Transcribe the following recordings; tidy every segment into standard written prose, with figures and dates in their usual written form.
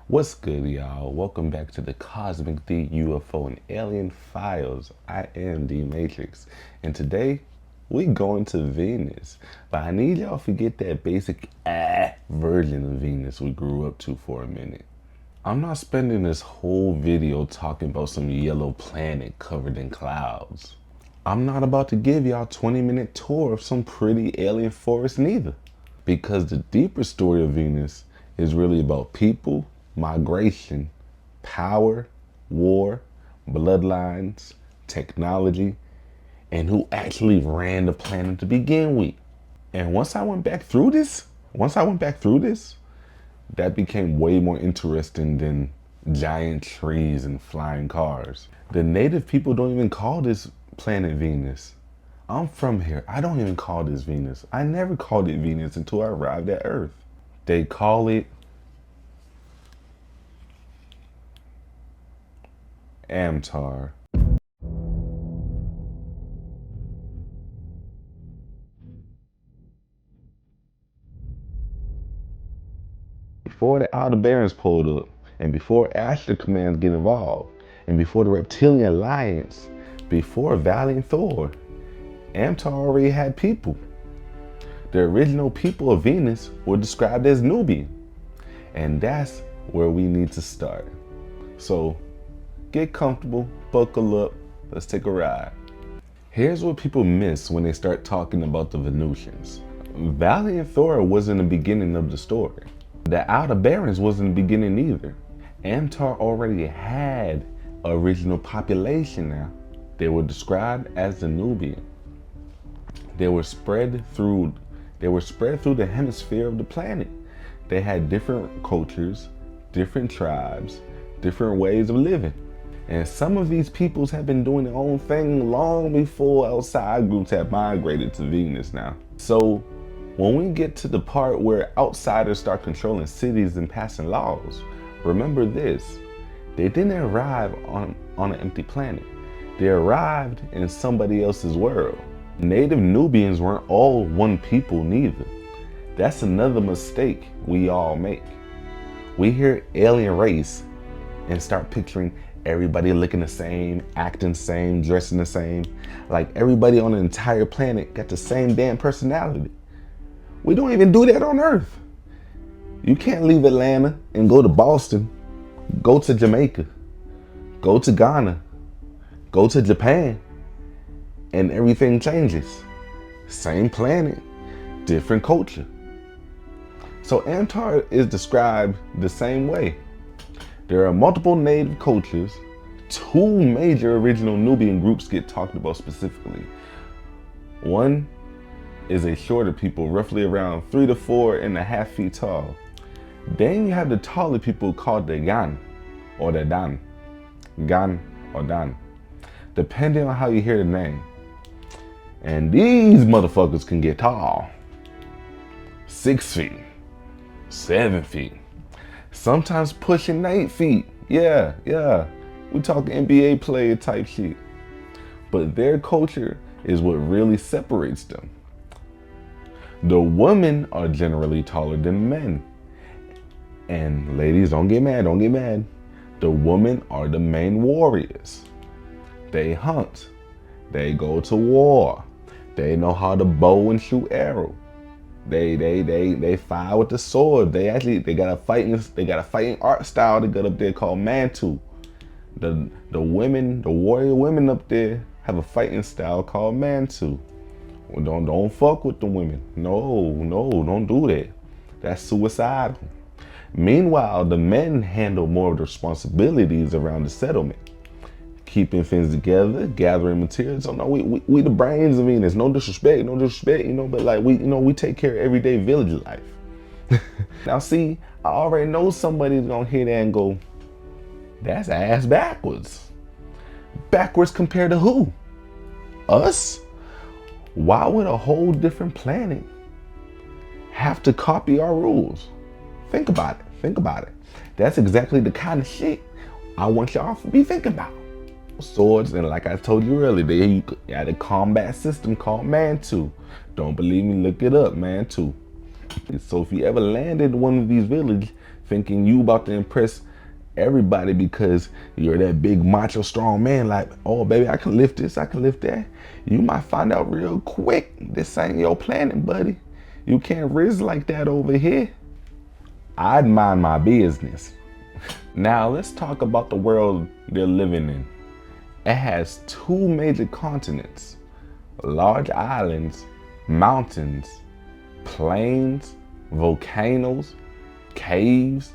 What's good, y'all? Welcome back to the Cosmic Dee UFO and Alien Files. I am the Matrix, and today we going to Venus. But I need y'all to forget that basic version of Venus we grew up to for a minute. I'm not spending this whole video talking about some yellow planet covered in clouds. I'm not about to give y'all a 20-minute tour of some pretty alien forest neither. Because the deeper story of Venus is really about people, migration, power, war, bloodlines, technology, and who actually ran the planet to begin with. And once I went back through this, that became way more interesting than giant trees and flying cars. The native people don't even call this planet Venus. I'm from here. I don't even call this Venus. I never called it Venus until I arrived at Earth. They call it Amtor. Before the Aldebarans pulled up, and before Ashtar Command get involved, and before the Reptilian Alliance, before Valiant Thor, Amtor already had people. The original people of Venus were described as Nubian, and that's where we need to start. So get comfortable, buckle up, let's take a ride. Here's what people miss when they start talking about the Venusians. Valiant Thor wasn't the beginning of the story. The Aldebarans wasn't the beginning either. Amtor already had an original population now. They were described as the Nubian. They were spread through the hemisphere of the planet. They had different cultures, different tribes, different ways of living. And some of these peoples have been doing their own thing long before outside groups have migrated to Venus now. So when we get to the part where outsiders start controlling cities and passing laws, remember this: they didn't arrive on an empty planet. They arrived in somebody else's world. Native Nubians weren't all one people neither. That's another mistake we all make. We hear alien race and start picturing everybody looking the same, acting the same, dressing the same, like everybody on the entire planet got the same damn personality. We don't even do that on Earth. You can't leave Atlanta and go to Boston, go to Jamaica, go to Ghana, go to Japan, and everything changes. Same planet, different culture. So Amtor is described the same way. There are multiple native cultures. Two major original Nubian groups get talked about specifically. One is a shorter people, roughly around 3 to 4.5 feet tall. Then you have the taller people called the Gan or the Dan. Gan or Dan, depending on how you hear the name. And these motherfuckers can get tall. 6 feet, 7 feet, sometimes pushing 8 feet. Yeah. We talking NBA player type shit. But their culture is what really separates them. The women are generally taller than men. And ladies, don't get mad. The women are the main warriors. They hunt. They go to war. They know how to bow and shoot arrow. They fight with the sword. They got a fighting art style they got up there called Mantu. The warrior women up there have a fighting style called Mantu. Well, don't fuck with the women. No, don't do that. That's suicidal. Meanwhile, the men handle more of the responsibilities around the settlement, keeping things together, gathering materials. So no, we the brains of Venus. No disrespect, but like we take care of everyday village life. Now see, I already know somebody's gonna hear that and go, that's ass backwards. Backwards compared to who? Us? Why would a whole different planet have to copy our rules? Think about it. That's exactly the kind of shit I want y'all to be thinking about. Swords, and like I told you earlier, they had a combat system called Mantu. Don't believe me? Look it up, Mantu. So if you ever landed in one of these villages, thinking you about to impress everybody because you're that big macho strong man, like, oh baby, I can lift this, I can lift that. You might find out real quick this ain't your planet, buddy. You can't risk like that over here. I'd mind my business. Now let's talk about the world they're living in. It has two major continents, large islands, mountains, plains, volcanoes, caves,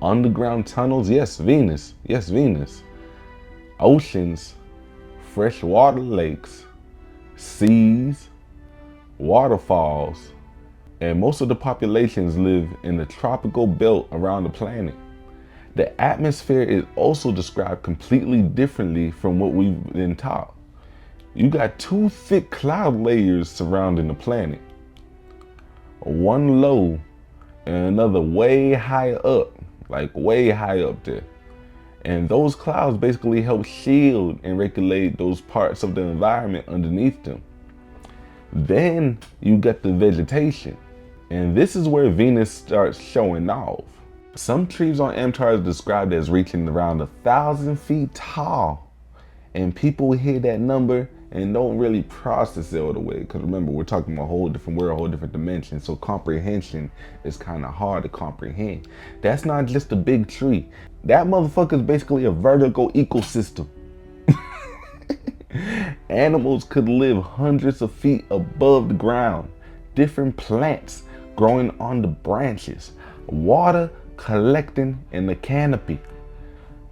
underground tunnels, yes, Venus, oceans, freshwater lakes, seas, waterfalls, and most of the populations live in the tropical belt around the planet. The atmosphere is also described completely differently from what we've been taught. You got two thick cloud layers surrounding the planet, one low and another way higher up, like way high up there. And those clouds basically help shield and regulate those parts of the environment underneath them. Then you got the vegetation, and this is where Venus starts showing off. Some trees on Amtor is described as reaching around 1,000 feet tall, and people hear that number and don't really process it all the way, because remember, we're talking about a whole different world, a whole different dimension, so comprehension is kind of hard to comprehend. That's not just a big tree. That motherfucker is basically a vertical ecosystem. Animals could live hundreds of feet above the ground, different plants growing on the branches, water collecting in the canopy.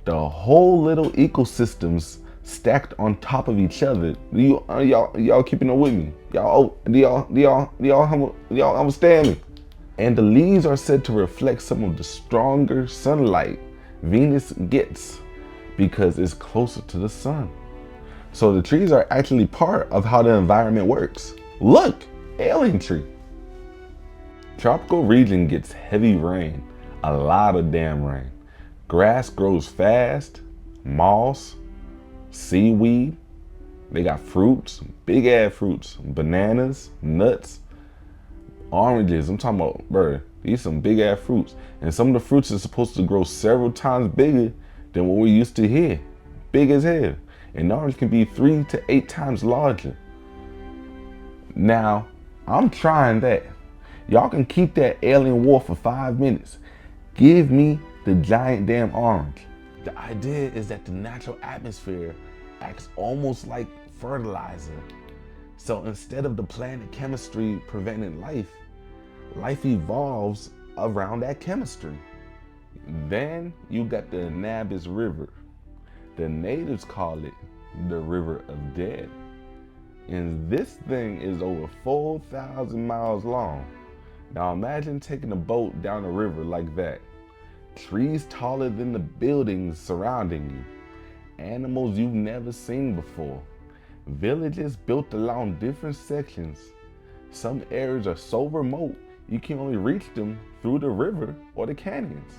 The whole little ecosystems stacked on top of each other. Y'all keeping up with me? Do y'all understand me? And the leaves are said to reflect some of the stronger sunlight Venus gets because it's closer to the sun. So the trees are actually part of how the environment works. Look, alien tree. Tropical region gets heavy rain, a lot of damn rain. Grass grows fast, moss, seaweed. They got fruits, big ass fruits, bananas, nuts, oranges. I'm talking about, bro, these some big ass fruits. And some of the fruits are supposed to grow several times bigger than what we used to hear. Big as hell. And orange can be 3 to 8 times larger. Now, I'm trying that. Y'all can keep that alien war for 5 minutes. Give me the giant damn orange. The idea is that the natural atmosphere acts almost like fertilizer. So instead of the planet chemistry preventing life, life evolves around that chemistry. Then you got the Nabis River. The natives call it the River of Dead. And this thing is over 4,000 miles long. Now imagine taking a boat down a river like that. Trees taller than the buildings surrounding you. Animals you've never seen before. Villages built along different sections. Some areas are so remote you can only reach them through the river or the canyons.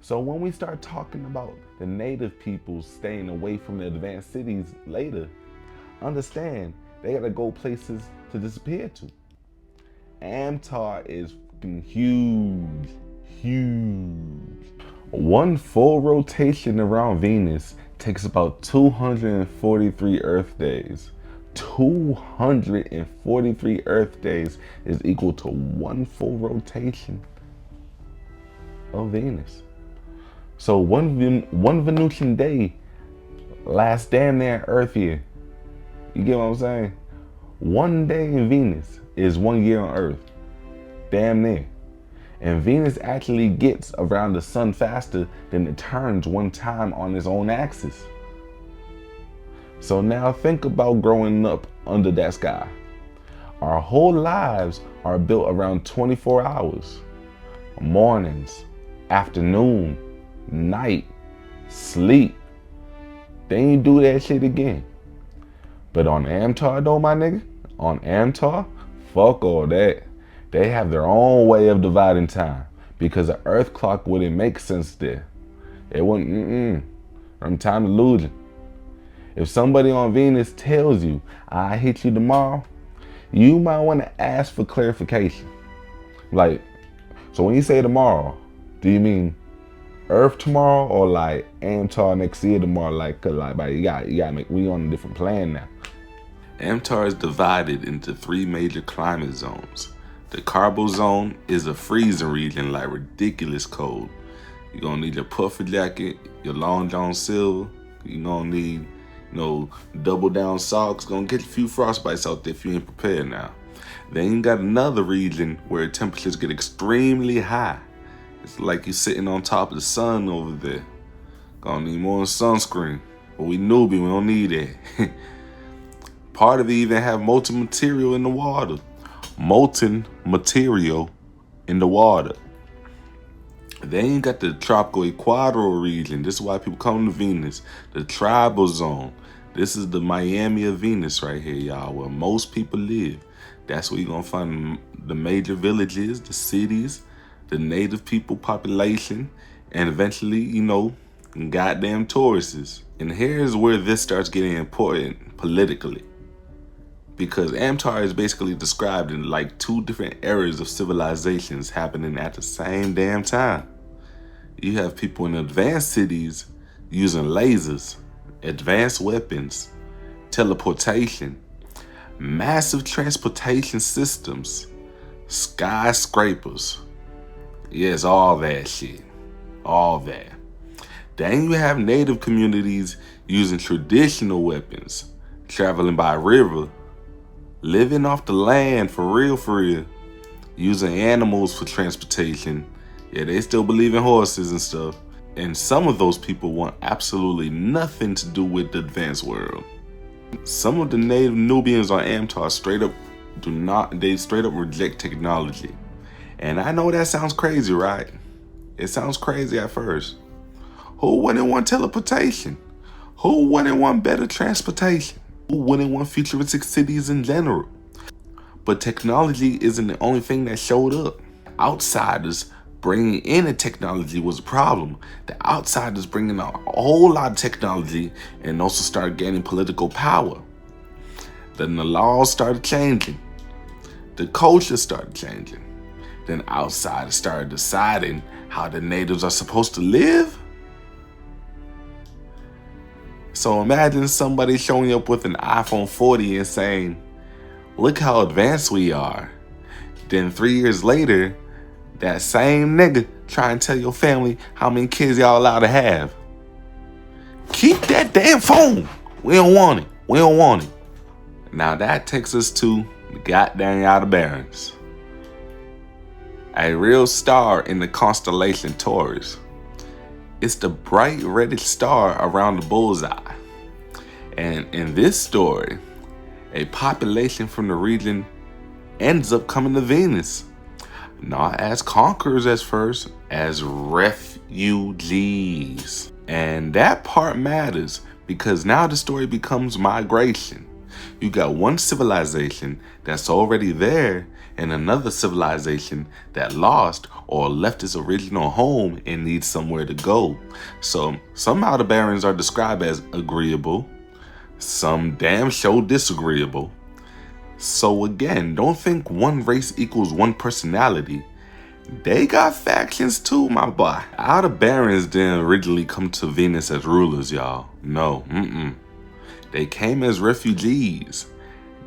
So when we start talking about the native people staying away from the advanced cities later, understand they gotta go places to disappear to. Amtor is fucking huge. One full rotation around Venus takes about 243 Earth days. 243 Earth days is equal to one full rotation of Venus. So one Venusian day lasts damn near Earth year. You get what I'm saying? One day in Venus is 1 year on Earth. Damn near. And Venus actually gets around the sun faster than it turns one time on its own axis. So now think about growing up under that sky. Our whole lives are built around 24 hours. Mornings, afternoon, night, sleep. Then you do that shit again. But on Amtor though, my nigga, on Amtor, fuck all that. They have their own way of dividing time because the Earth clock wouldn't make sense there. It wouldn't, from time illusion. If somebody on Venus tells you, I hit you tomorrow, you might want to ask for clarification. Like, so when you say tomorrow, Do you mean Earth tomorrow or like Amtor next year tomorrow? Like you gotta make, we on a different plan now. Amtor is divided into 3 major climate zones. The Carbo Zone is a freezing region, like ridiculous cold. You're gonna need your puffer jacket, your long john silver. You're gonna need, double down socks. Gonna get a few frostbites out there if you ain't prepared now. Then you got another region where temperatures get extremely high. It's like you're sitting on top of the sun over there. Gonna need more sunscreen. But we Nubian, we don't need it. Part of it even have molten material in the water. Molten material in the water. Then you got the tropical equatorial region. This is why people come to Venus. The tribal zone. This is the Miami of Venus right here, y'all, where most people live. That's where you're gonna find the major villages, the cities, the native people population, and eventually, goddamn Tauruses. And here's where this starts getting important politically. Because Amtor is basically described in like 2 different eras of civilizations happening at the same damn time. You have people in advanced cities using lasers, advanced weapons, teleportation, massive transportation systems, skyscrapers. Yes, all that shit. All that. Then you have native communities using traditional weapons, traveling by river, living off the land for real, using animals for transportation. Yeah, they still believe in horses and stuff. And some of those people want absolutely nothing to do with the advanced world. Some of the native Nubians on Amtor straight up reject technology. And I know that sounds crazy, right? It sounds crazy at first. Who wouldn't want teleportation? Who wouldn't want better transportation? Who wouldn't want futuristic cities in general? But technology isn't the only thing that showed up. Outsiders bringing in the technology was a problem. The outsiders bringing a whole lot of technology and also started gaining political power. Then the laws started changing. The culture started changing. Then outsiders started deciding how the natives are supposed to live. So imagine somebody showing up with an iPhone 40 and saying, look how advanced we are. Then 3 years later, that same nigga try and tell your family how many kids y'all allowed to have. Keep that damn phone. We don't want it. We don't want it. Now that takes us to the goddamn Aldebarans. A real star in the constellation Taurus. It's the bright reddish star around the bullseye. And in this story, a population from the region ends up coming to Venus. Not as conquerors at first, as refugees. And that part matters because now the story becomes migration. You got one civilization that's already there and another civilization that lost or left its original home and needs somewhere to go. So some Aldebarans are described as agreeable, some damn sure disagreeable. So again, don't think one race equals one personality. They got factions too, my boy. Aldebarans didn't originally come to Venus as rulers, y'all. No, They came as refugees.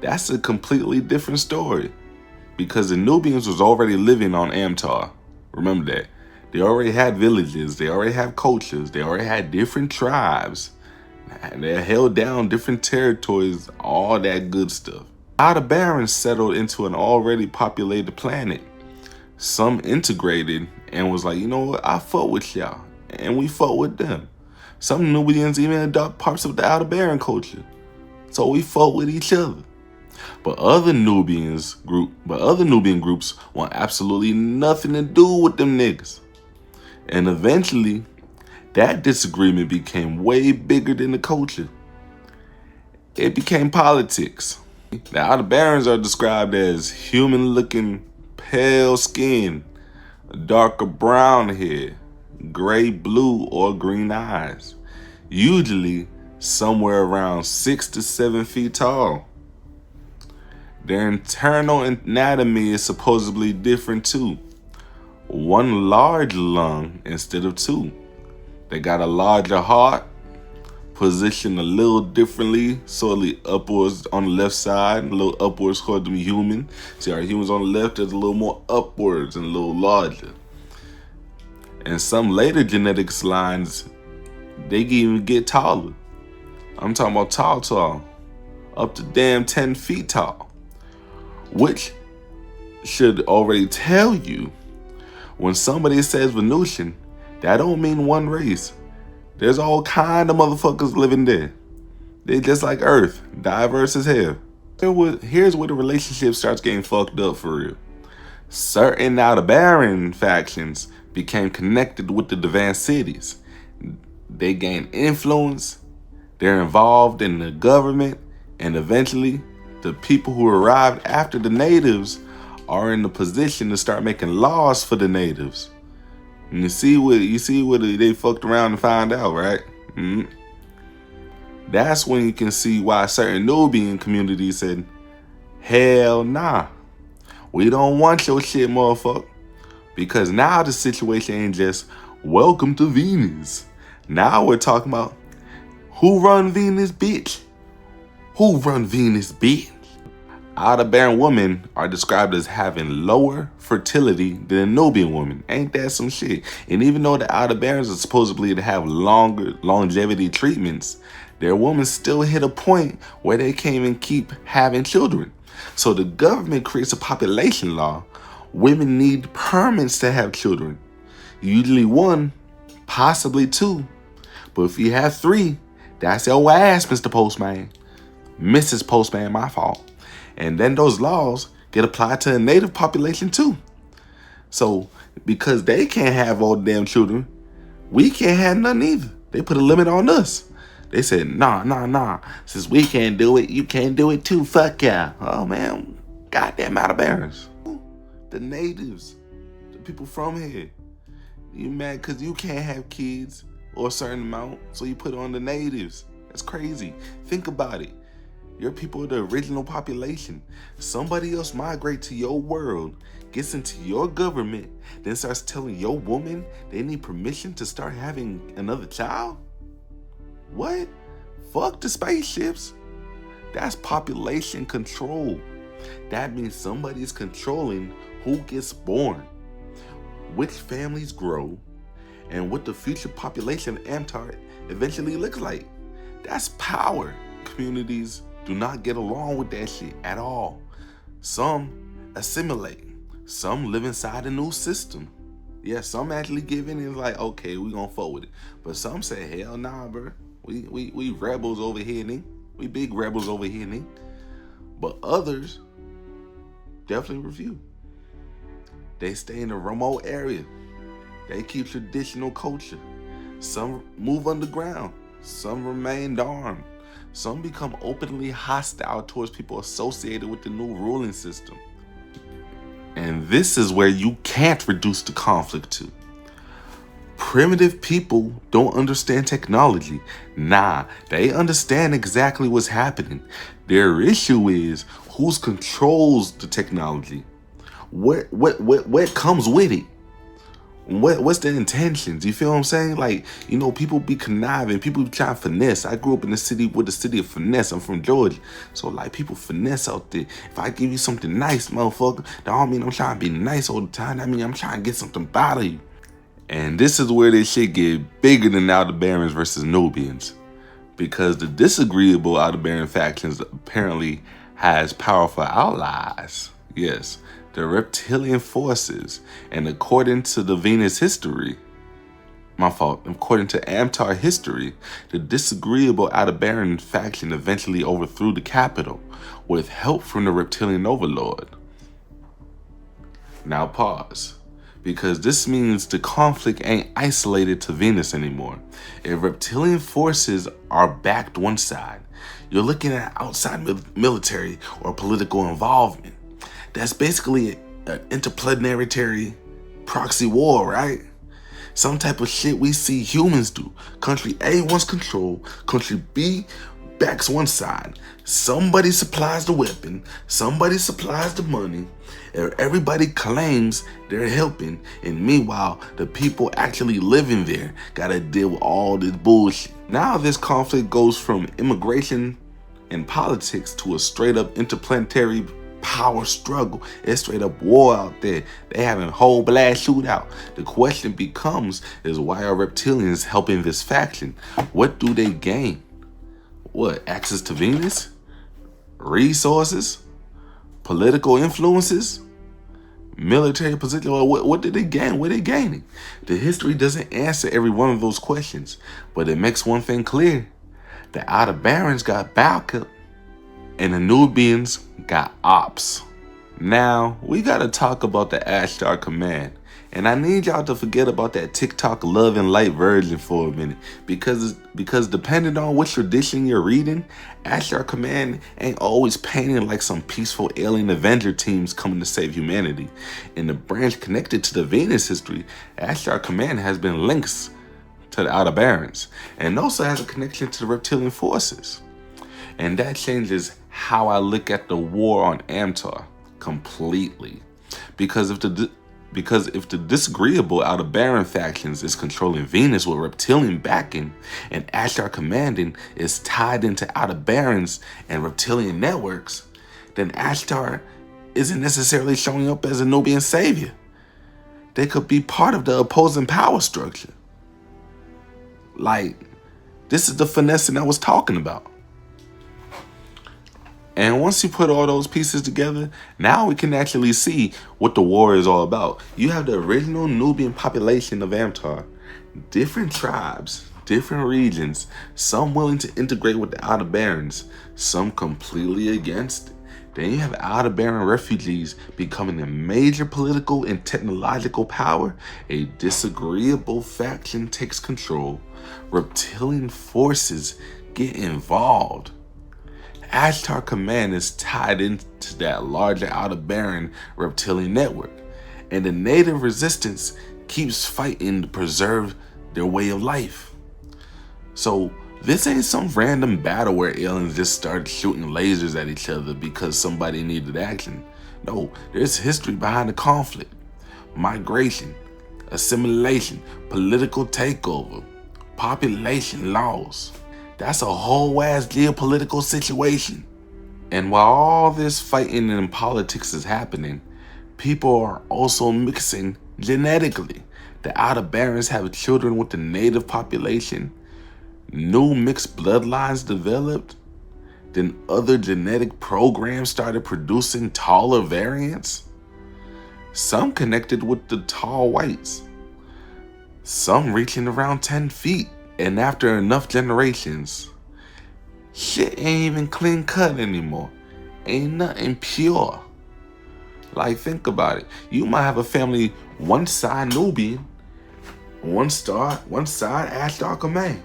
That's a completely different story. Because the Nubians was already living on Amtor. Remember that. They already had villages, they already had cultures, they already had different tribes. They held down different territories, all that good stuff. Aldebarans settled into an already populated planet. Some integrated and was like, you know what, I fuck with y'all. And we fuck with them. Some Nubians even adopt parts of the Aldebaran culture. So we fuck with each other. But other Nubian groups want absolutely nothing to do with them niggas. And eventually, that disagreement became way bigger than the culture. It became politics. The Aldebarans are described as human-looking, pale skin, darker brown hair, gray, blue, or green eyes. Usually somewhere around 6 to 7 feet tall. Their internal anatomy is supposedly different too. one large lung instead of two. They got a larger heart, positioned a little differently, slightly upwards on the left side, a little upwards toward the human. See, our humans on the left is a little more upwards and a little larger. And some later genetics lines, they can even get taller. I'm talking about tall, up to damn 10 feet tall, which should already tell you when somebody says Venusian, that don't mean one race. There's all kind of motherfuckers living there. They're just like Earth, diverse as hell. Here's where the relationship starts getting fucked up for real. Certain Aldebaran factions became connected with the advanced cities. They gained influence, they're involved in the government, and eventually the people who arrived after the natives are in the position to start making laws for the natives. And you see what they fucked around and found out, right? That's when you can see why certain Nubian communities said, hell nah, we don't want your shit, motherfucker. Because now the situation ain't just welcome to Venus. Now we're talking about who run Venus, bitch? Who run Venus, bitch? Aldebaran women are described as having lower fertility than a Nubian woman. Ain't that some shit? And even though the Aldebarans are supposedly to have longer longevity treatments, their women still hit a point where they can't even keep having children. So the government creates a population law. Women need permits to have children. Usually one, possibly two. But if you have three, that's your ass, Mr. Postman. Mrs. Postman, my fault. And then those laws get applied to the native population too. So because they can't have all the damn children, we can't have none either. They put a limit on us. They said, nah. Since we can't do it, you can't do it too. Fuck yeah. Oh man, goddamn Aldebarans. The natives, the people from here. You mad because you can't have kids or a certain amount, so you put it on the natives. That's crazy. Think about it. Your people are the original population. Somebody else migrate to your world, gets into your government, then starts telling your woman they need permission to start having another child? What? Fuck the spaceships. That's population control. That means somebody's controlling who gets born, which families grow, and what the future population of Amtor eventually looks like. That's power. Communities do not get along with that shit at all. Some assimilate. Some live inside a new system. Yeah, some actually give in and is like, okay, we gonna fuck with it. But some say, hell nah, bro. We rebels over here, nigga. We big rebels over here, nigga. But others definitely refuse. They stay in a remote area. They keep traditional culture. Some move underground. Some remain armed. Some become openly hostile towards people associated with the new ruling system. And this is where you can't reduce the conflict to. Primitive people don't understand technology. Nah, they understand exactly what's happening. Their issue is who controls the technology. What comes with it? What's the intentions? You feel what I'm saying? Like, you know, people be conniving, people be trying to finesse. I grew up in the city with the city of finesse. I'm from Georgia. So like people finesse out there. If I give you something nice, motherfucker, that don't mean I'm trying to be nice all the time. That mean I'm trying to get something out of you. And this is where this shit get bigger than Aldebarans versus Nubians. Because the disagreeable Aldebaran factions apparently has powerful allies. Yes, the reptilian forces. And according to the Venus history, according to Amtor history, the disagreeable Aldebaran faction eventually overthrew the capital with help from the reptilian overlord. Now pause, because this means the conflict ain't isolated to Venus anymore. If reptilian forces are backed one side, you're looking at outside military or political involvement. That's basically an interplanetary proxy war, right? Some type of shit we see humans do. Country A wants control. Country B backs one side. Somebody supplies the weapon, somebody supplies the money, and everybody claims they're helping. And meanwhile, the people actually living there gotta deal with all this bullshit. Now this conflict goes from immigration and politics to a straight up interplanetary power struggle. It's straight up war out there. They having a whole blast shootout. The question becomes is why are reptilians helping this faction? What do they gain? What, access to Venus? Resources? Political influences? Military position? What did they gain? What are they gaining? The history doesn't answer every one of those questions, but it makes one thing clear. The Aldebarans got backup and the Nubians got ops. Now, we gotta talk about the Ashtar Command. And I need y'all to forget about that TikTok love and light version for a minute. Because depending on which tradition you're reading, Ashtar Command ain't always painted like some peaceful alien Avenger teams coming to save humanity. In the branch connected to the Venus history, Ashtar Command has been links to the Aldebarans and also has a connection to the reptilian forces. And that changes how I look at the war on Amtor completely. Because if the disagreeable Aldebaran factions is controlling Venus with reptilian backing, and Ashtar Commanding is tied into Aldebarans and reptilian networks, then Ashtar isn't necessarily showing up as a Nubian savior. They could be part of the opposing power structure. Like, this is the finessing I was talking about. And once you put all those pieces together, now we can actually see what the war is all about. You have the original Nubian population of Amtor, different tribes, different regions, some willing to integrate with the Aldebarans, some completely against it. Then you have Aldebaran refugees becoming a major political and technological power. A disagreeable faction takes control. Reptilian forces get involved. Ashtar Command is tied into that larger Aldebaran reptilian network, and the native resistance keeps fighting to preserve their way of life. So this ain't some random battle where aliens just started shooting lasers at each other because somebody needed action. No, there's history behind the conflict. Migration, assimilation, political takeover, population loss. That's a whole ass geopolitical situation. And while all this fighting and politics is happening, people are also mixing genetically. The Aldebarans have children with the native population. New mixed bloodlines developed. Then other genetic programs started producing taller variants. Some connected with the tall whites. Some reaching around 10 feet. And after enough generations, shit ain't even clean cut anymore. Ain't nothing pure. Like, think about it. You might have a family, one side Nubian, one side Ashtar Command,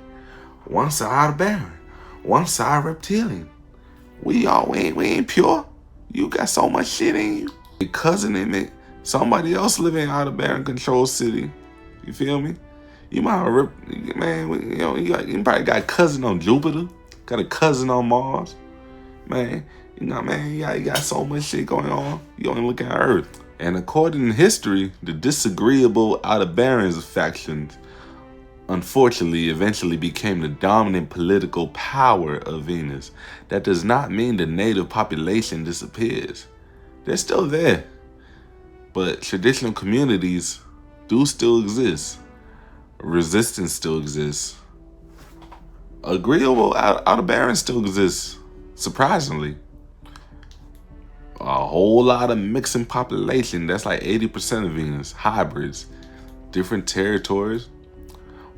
one side Aldebaran, one side reptilian. We ain't pure. You got so much shit in you. Your cousin in it, somebody else living in Aldebaran control city. You feel me? You might have you probably got a cousin on Jupiter, got a cousin on Mars. You got so much shit going on. You only look at Earth. And according to history, the disagreeable Aldebarans factions unfortunately eventually became the dominant political power of Venus. That does not mean the native population disappears. They're still there. But traditional communities do still exist. Resistance still exists. Agreeable Aldebaran still exists, surprisingly. A whole lot of mixing population. That's like 80% of Venus. Hybrids. Different territories.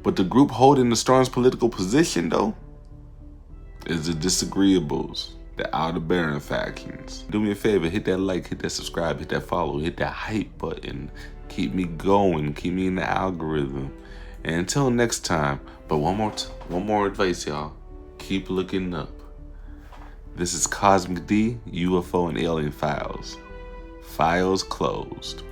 But the group holding the strongest political position, though, is the disagreeables. The Aldebaran factions. Do me a favor, hit that like, hit that subscribe, hit that follow, hit that hype button. Keep me going, keep me in the algorithm. And until next time, but one more advice, y'all. Keep looking up. This is Cosmic Dee, UFO and Alien Files. Files closed.